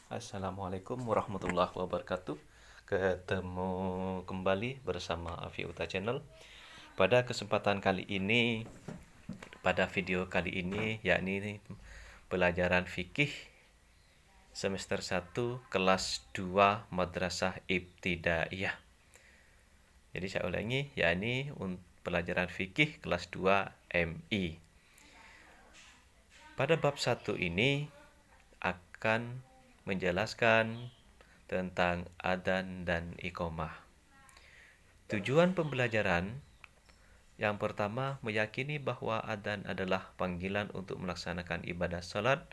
Assalamualaikum warahmatullahi wabarakatuh. Ketemu kembali bersama Afiuta Channel. Pada kesempatan kali ini, pada video kali ini, yakni pelajaran fikih semester 1 kelas 2 Madrasah Ibtidaiyah. Jadi saya ulangi, yakni pelajaran fikih kelas 2 MI. Pada bab 1 ini akan menjelaskan tentang adzan dan iqamah. Tujuan pembelajaran yang pertama meyakini bahwa adzan adalah panggilan untuk melaksanakan ibadah salat.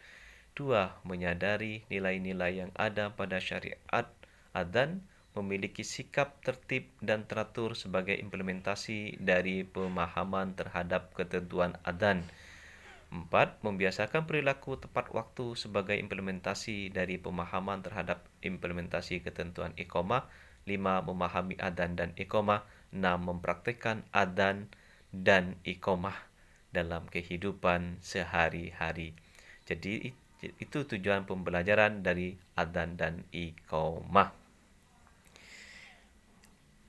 2. Menyadari nilai-nilai yang ada pada syariat adzan, memiliki sikap tertib dan teratur sebagai implementasi dari pemahaman terhadap ketentuan adzan. 4. Membiasakan perilaku tepat waktu sebagai implementasi dari pemahaman terhadap implementasi ketentuan iqamah. 5. Memahami adzan dan iqamah. 6. Mempraktikkan adzan dan iqamah dalam kehidupan sehari-hari. Jadi itu tujuan pembelajaran dari adzan dan iqamah.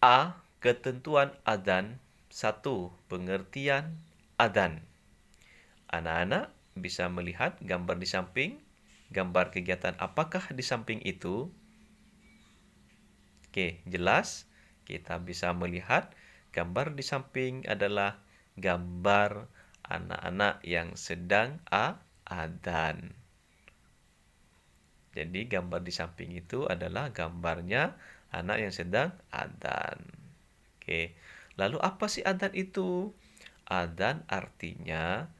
A. Ketentuan adzan. 1. Pengertian adzan. Anak-anak bisa melihat gambar di samping. Gambar kegiatan apakah di samping itu? Oke, jelas. Kita bisa melihat gambar di samping adalah gambar anak-anak yang sedang adzan. Jadi gambar di samping itu adalah gambarnya anak yang sedang adzan. Oke. Lalu apa sih adzan itu? Adzan artinya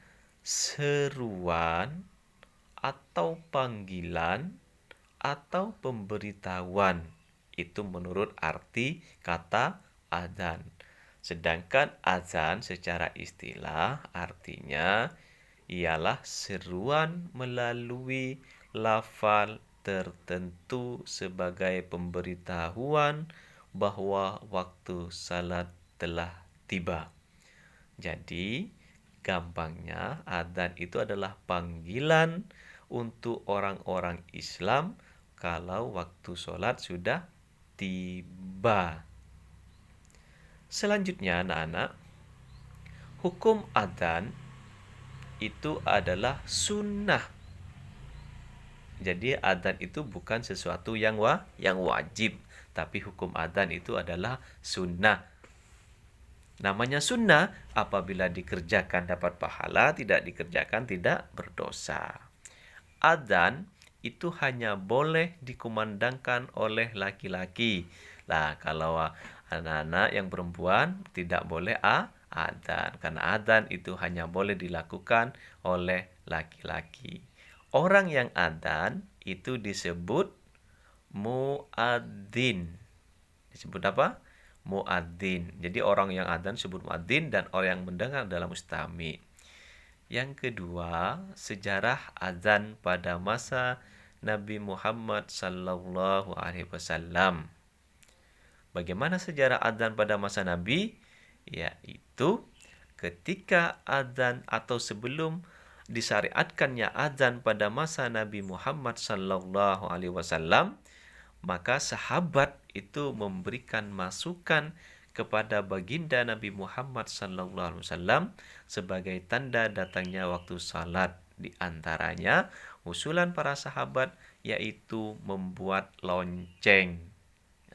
seruan atau panggilan atau pemberitahuan. Itu menurut arti kata adzan. Sedangkan adzan secara istilah artinya ialah seruan melalui lafal tertentu sebagai pemberitahuan bahwa waktu salat telah tiba. Jadi, gampangnya adzan itu adalah panggilan untuk orang-orang Islam kalau waktu sholat sudah tiba. Selanjutnya anak-anak, hukum adzan itu adalah sunnah. Jadi adzan itu bukan sesuatu yang wajib, tapi hukum adzan itu adalah sunnah. Namanya sunnah apabila dikerjakan dapat pahala, tidak dikerjakan tidak berdosa. Adzan itu hanya boleh dikumandangkan oleh laki-laki. Nah, kalau anak-anak yang perempuan tidak boleh adzan, karena adzan itu hanya boleh dilakukan oleh laki-laki. Orang yang adzan itu disebut muadzin. Disebut apa? Muadzin. Jadi orang yang adzan disebut muadzin dan orang yang mendengar adalah mustami. Yang kedua, sejarah adzan pada masa Nabi Muhammad sallallahu alaihi wasallam. Bagaimana sejarah adzan pada masa Nabi? Yaitu ketika adzan atau sebelum disyariatkannya adzan pada masa Nabi Muhammad sallallahu alaihi wasallam, maka sahabat itu memberikan masukan kepada baginda Nabi Muhammad sallallahu alaihi wasallam sebagai tanda datangnya waktu salat. Di antaranya usulan para sahabat yaitu membuat lonceng.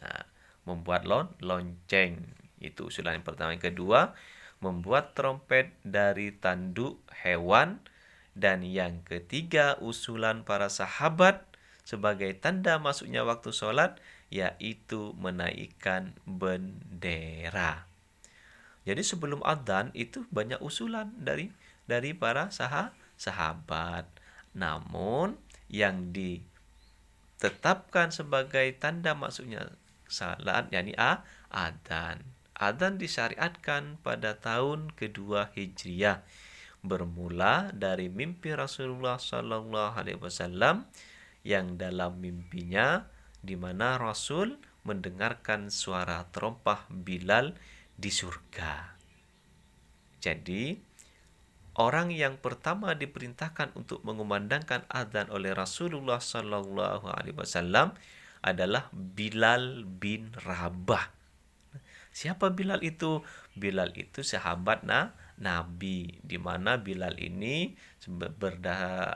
Nah, membuat lonceng itu usulan yang pertama. Yang kedua, membuat trompet dari tanduk hewan. Dan yang ketiga, usulan para sahabat sebagai tanda masuknya waktu sholat yaitu menaikkan bendera. Jadi sebelum adzan itu banyak usulan dari para sahabat. Namun yang ditetapkan sebagai tanda masuknya salat yakni adzan. Adzan disyariatkan pada tahun kedua Hijriah, bermula dari mimpi Rasulullah sallallahu alaihi wasallam yang dalam mimpinya di mana Rasul mendengarkan suara terompah Bilal di surga. Jadi Orang yang pertama diperintahkan untuk mengumandangkan azan oleh Rasulullah Sallallahu Alaihi Wasallam adalah Bilal bin Rabah. Siapa Bilal itu? Bilal itu sahabat Nabi, di mana Bilal ini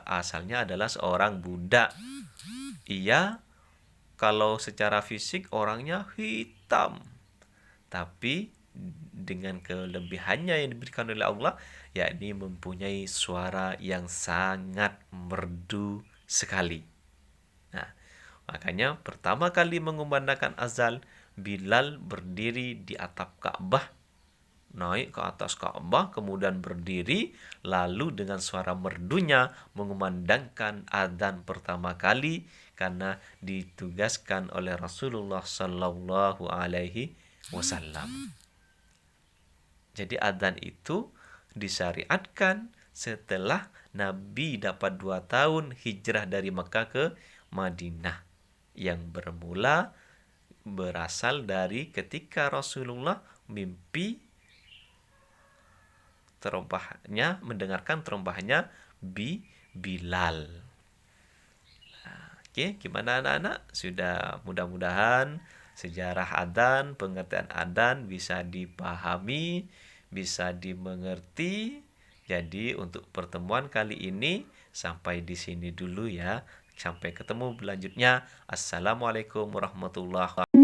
asalnya adalah seorang budak. Ia kalau secara fisik orangnya hitam, tapi dengan kelebihannya yang diberikan oleh Allah, yakni mempunyai suara yang sangat merdu sekali. Nah, makanya pertama kali mengumandangkan azan, Bilal berdiri di atap Ka'bah, naik ke atas Ka'bah, kemudian berdiri, lalu dengan suara merdunya mengumandangkan azan pertama kali karena ditugaskan oleh Rasulullah Sallallahu Alaihi Wasallam. Jadi azan itu disyariatkan setelah Nabi dapat 2 tahun hijrah dari Mekah ke Madinah, yang berasal dari ketika Rasulullah mimpi mendengarkan terompahnya Bilal. Oke, gimana anak-anak? Sudah, mudah-mudahan sejarah adzan, pengertian adzan bisa dipahami, bisa dimengerti. Jadi untuk pertemuan kali ini sampai di sini dulu ya. Sampai ketemu selanjutnya. Assalamualaikum warahmatullahi wabarakatuh.